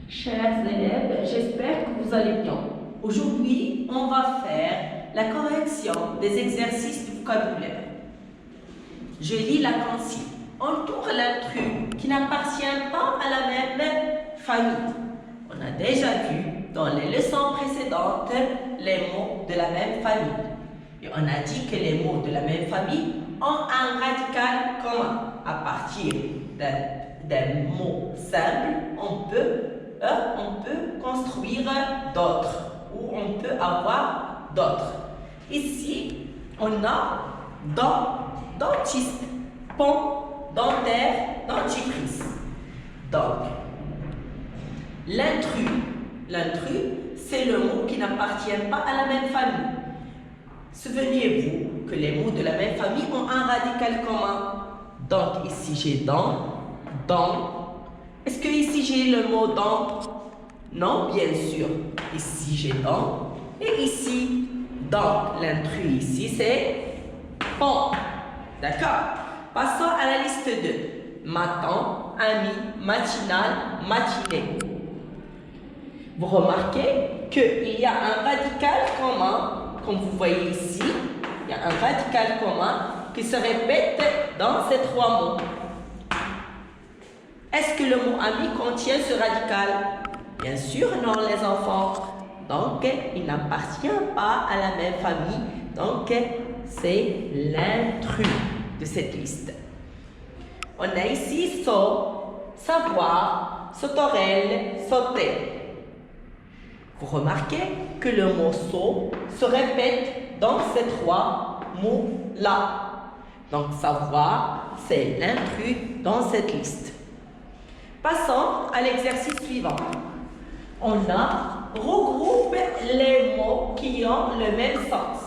Chers élèves, j'espère que vous allez bien. Aujourd'hui, on va faire la correction des exercices de vocabulaire. Je lis la consigne. Entoure l'intrus qui n'appartient pas à la même famille. On a déjà vu dans les leçons précédentes les mots de la même famille. Et on a dit que les mots de la même famille ont un radical commun. À partir d'un mot simple, on peut construire d'autres ou on peut avoir d'autres. Ici, on a dentiste, pont, dentaire, dentifrice. Donc, l'intrus, c'est le mot qui n'appartient pas à la même famille. Souvenez-vous que les mots de la même famille ont un radical commun. Donc, ici, j'ai dent. Est-ce que ici, j'ai le mot dent? Non, bien sûr. Ici, j'ai dent. Et ici, donc, l'intrus ici, c'est pont. D'accord? Passons à la liste 2. Matin, ami, matinal, matinée. Vous remarquez qu'il y a un radical commun. Comme vous voyez ici, il y a un radical commun qui se répète dans ces trois mots. Est-ce que le mot ami contient ce radical? Bien sûr, non, les enfants. Donc, il n'appartient pas à la même famille. Donc, c'est l'intrus de cette liste. On a ici saut, savoir, sauterelle, sauter. Vous remarquez que le mot saut se répète dans ces trois mots-là. Donc, savoir, c'est l'intrus dans cette liste. Passons à l'exercice suivant. On regroupe les mots qui ont le même sens.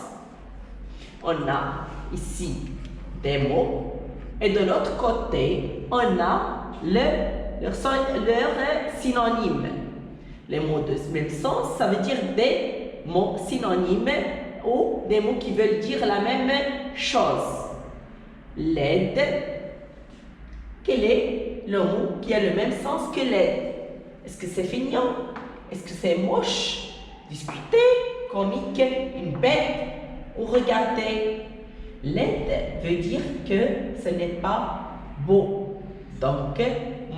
On a ici des mots et de l'autre côté, on a leur synonyme. Les mots de même sens, ça veut dire des mots synonymes ou des mots qui veulent dire la même chose. L'aide. Quel est le mot qui a le même sens que l'aide? Est-ce que c'est feignant? Est-ce que c'est moche? Discuter, comique, une bête ou regarder? L'aide veut dire que ce n'est pas beau. Donc,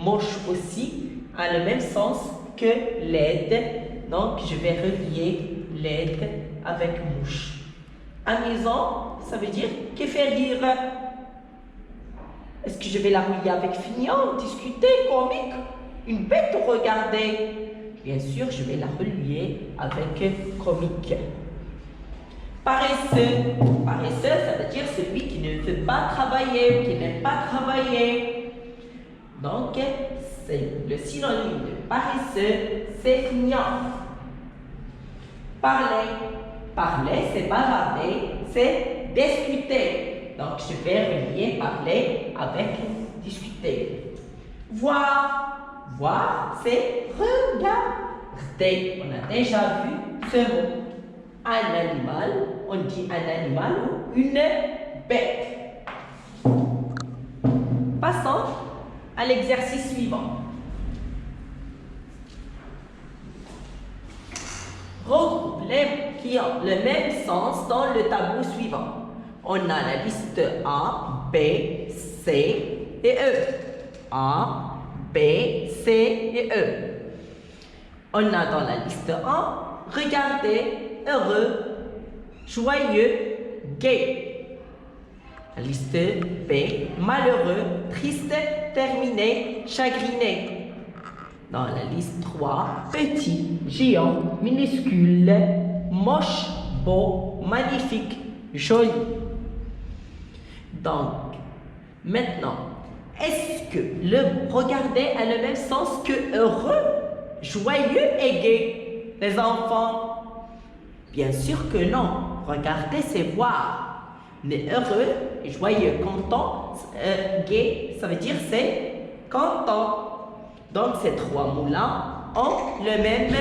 moche aussi a le même sens que l'aide. Donc, je vais relier l'aide avec mouche. Amusant, ça veut dire qui fait rire. Est-ce que je vais la relier avec feignant, discuter, comique, une bête ou regarder? Bien sûr, je vais la relier avec comique. Paresseux. Paresseux, ça veut dire celui qui ne veut pas travailler, qui n'aime pas travailler. Donc, c'est le synonyme de paresseux, c'est feignant. Parler. Parler, c'est bavarder, c'est discuter. Donc, je vais relier parler avec discuter. Voir. Voir, c'est regarder. On a déjà vu ce mot. Un animal, on dit un animal ou une bête. Passons à l'exercice suivant. Regroupe les qui ont le même sens dans le tableau suivant. On a la liste A, B, C et E. A, B, C et E. On a dans la liste A, regardez, heureux, joyeux, gai. La liste B, malheureux, triste, terminé, chagriné. Dans la liste 3, petit, géant, minuscule, moche, beau, magnifique, joli. Donc, maintenant, est-ce que le regarder a le même sens que heureux, joyeux et gai, les enfants? Bien sûr que non. Regarder, c'est voir. Mais heureux, joyeux, content, gai, ça veut dire c'est content. Donc, ces trois mots-là ont le même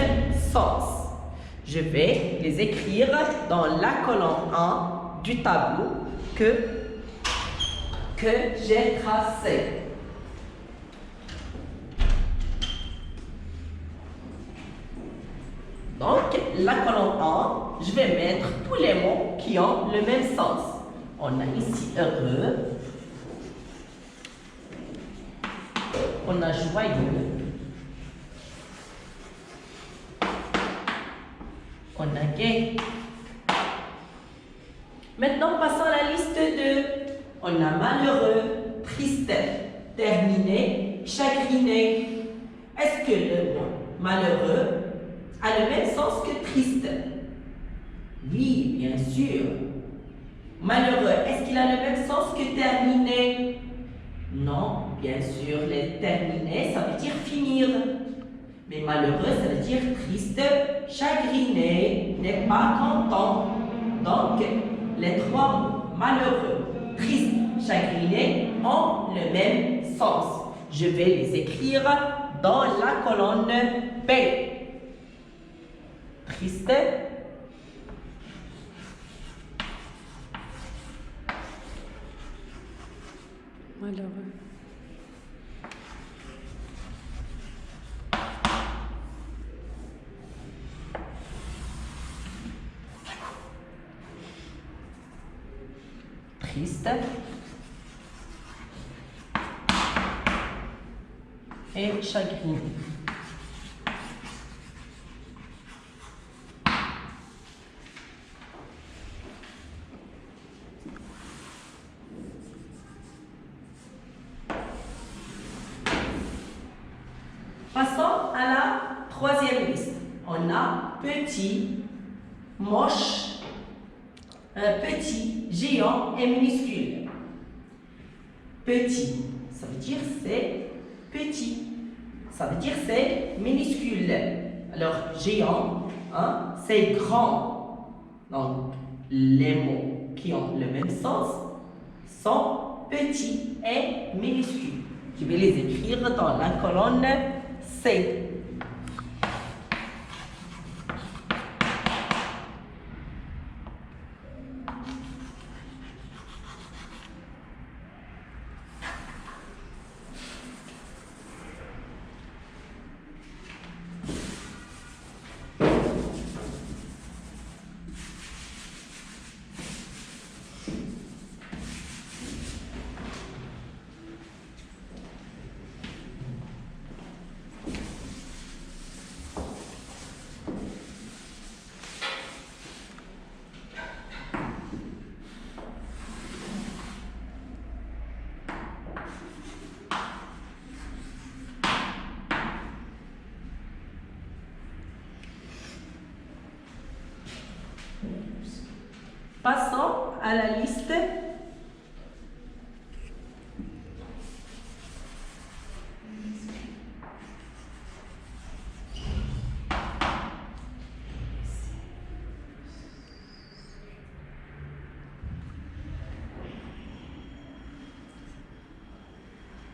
sens. Je vais les écrire dans la colonne 1 du tableau que j'ai tracé. la colonne 1, je vais mettre tous les mots qui ont le même sens. On a ici heureux. On a joyeux. On a gai. Maintenant, passons à la liste 2. On a malheureux, triste, terminé, chagriné. Est-ce que le mot malheureux a le même sens que triste? Oui, bien sûr. Malheureux, est-ce qu'il a le même sens que terminé? Non, bien sûr, les terminer, ça veut dire finir. Mais malheureux, ça veut dire triste, chagriné, n'est pas content. Donc, les trois mots, malheureux, triste, chagriné, ont le même sens. Je vais les écrire dans la colonne B. Triste, malheureux. Triste et chagriné. Passons à la troisième liste. On a petit, moche, petit, géant et minuscule. Petit, ça veut dire c'est petit. Ça veut dire c'est minuscule. Alors, géant, hein, c'est grand. Donc, les mots qui ont le même sens sont petits et minuscules. Je vais les écrire dans la colonne C. Passons à la liste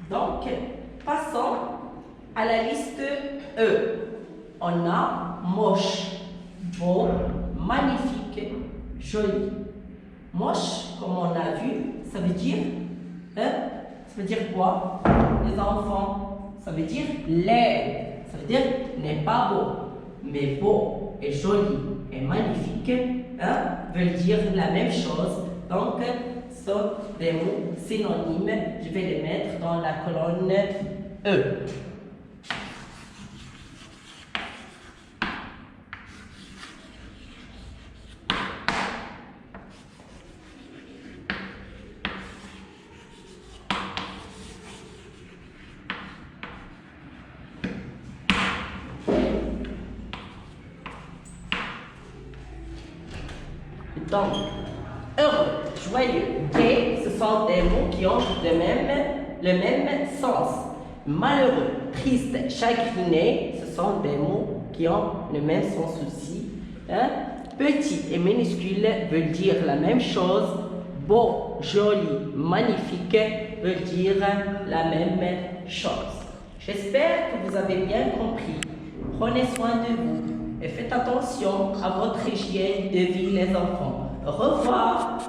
donc, passons à la liste E. On a moche, beau, magnifique, joli. Moche, comme on a vu, ça veut dire, ça veut dire quoi, les enfants? Ça veut dire laid. Ça veut dire n'est pas beau. Mais beau et joli et magnifique veulent dire la même chose. Donc, ce sont des mots synonymes. Je vais les mettre dans la colonne E. Donc, heureux, joyeux, gai, ce sont des mots qui ont le même sens. Malheureux, triste, chagriné, ce sont des mots qui ont le même sens aussi. Petit et minuscule veulent dire la même chose. Beau, joli, magnifique veulent dire la même chose. J'espère que vous avez bien compris. Prenez soin de vous et faites attention à votre hygiène de vie, les enfants. Au revoir.